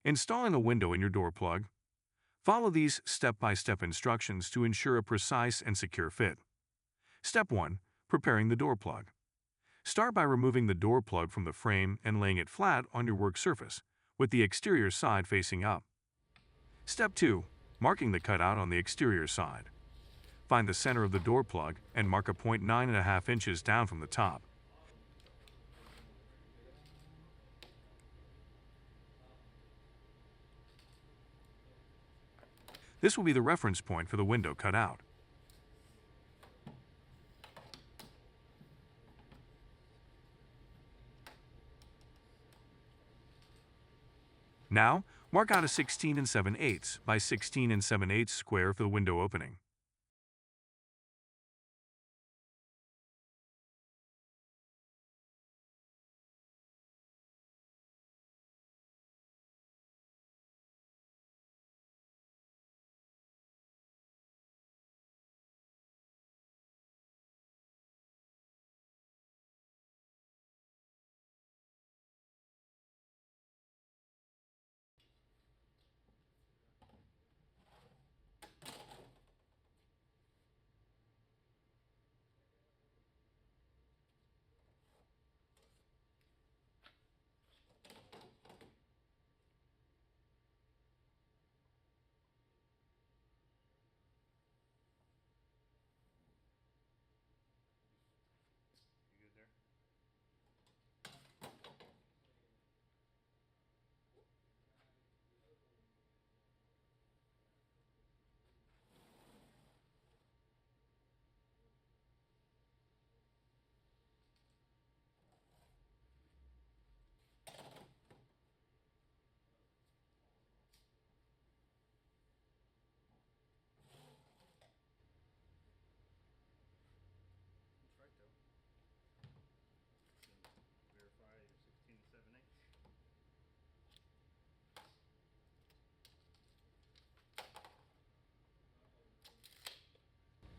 Installing a window in your door plug. Follow these step-by-step instructions to ensure a precise and secure fit. Step 1. Preparing the door plug. Start by removing the door plug from the frame and laying it flat on your work surface, with the exterior side facing up. Step 2. Marking the cutout on the exterior side. Find the center of the door plug and mark a point 9.5 inches down from the top. This will be the reference point for the window cutout. Now, mark out a 16 7/8 by 16 7/8 square for the window opening.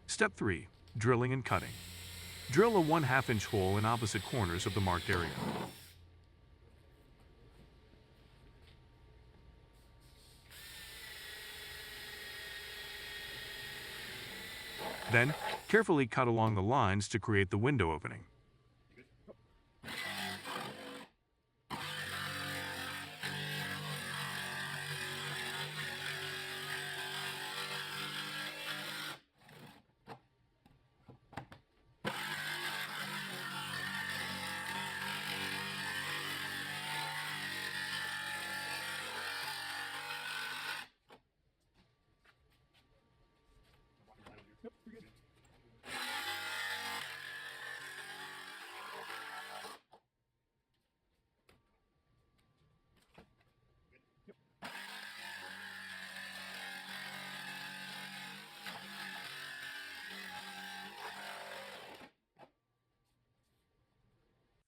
Step 3. Drilling and cutting. Drill a 1/2 inch hole in opposite corners of the marked area. Then, carefully cut along the lines to create the window opening.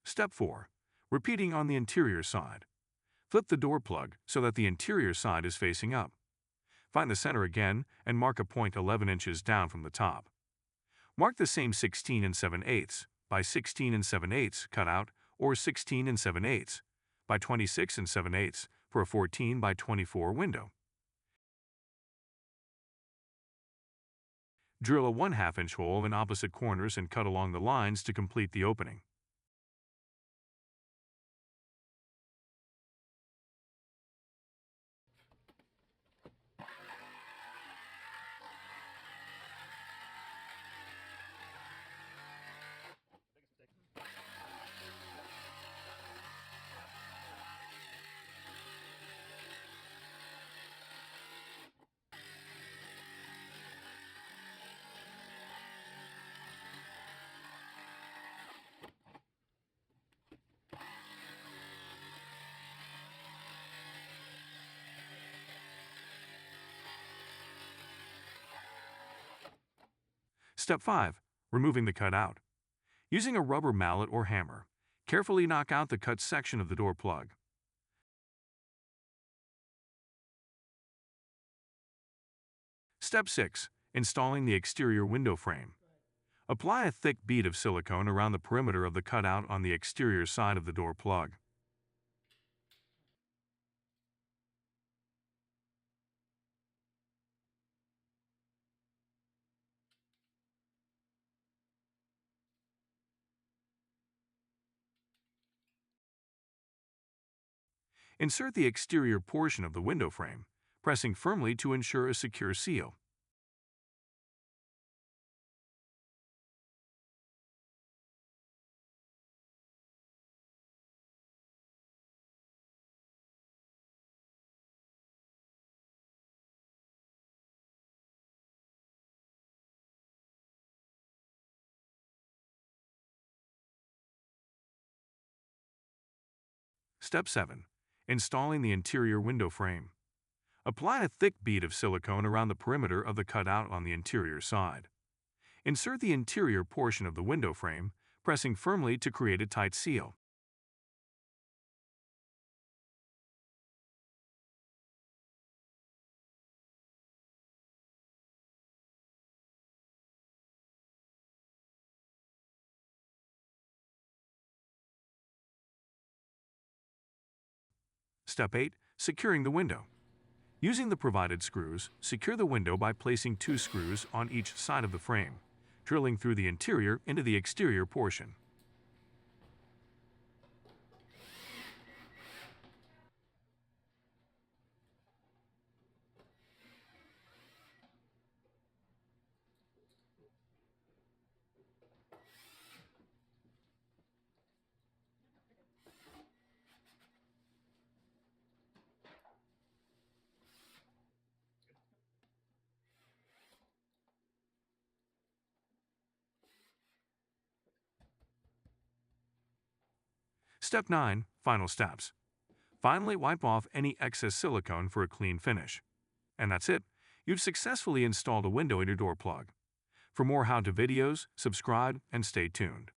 Step 4. Repeating on the interior side. Flip the door plug so that the interior side is facing up. Find the center again and mark a point 11 inches down from the top. Mark the same 16 7/8 by 16 7/8 cutout or 16 7/8 by 26 7/8 for a 14 by 24 window. Drill a 1/2 inch hole in opposite corners and cut along the lines to complete the opening. Step 5. Removing the cutout. Using a rubber mallet or hammer, carefully knock out the cut section of the door plug. Step 6. Installing the exterior window frame. Apply a thick bead of silicone around the perimeter of the cutout on the exterior side of the door plug. Insert the exterior portion of the window frame, pressing firmly to ensure a secure seal. Step 7. Installing the interior window frame. Apply a thick bead of silicone around the perimeter of the cutout on the interior side. Insert the interior portion of the window frame, pressing firmly to create a tight seal. Step 8. Securing the window. Using the provided screws, secure the window by placing 2 screws on each side of the frame, drilling through the interior into the exterior portion. Step 9. Final steps. Finally, wipe off any excess silicone for a clean finish. And that's it. You've successfully installed a window in your door plug. For more how-to videos, subscribe and stay tuned.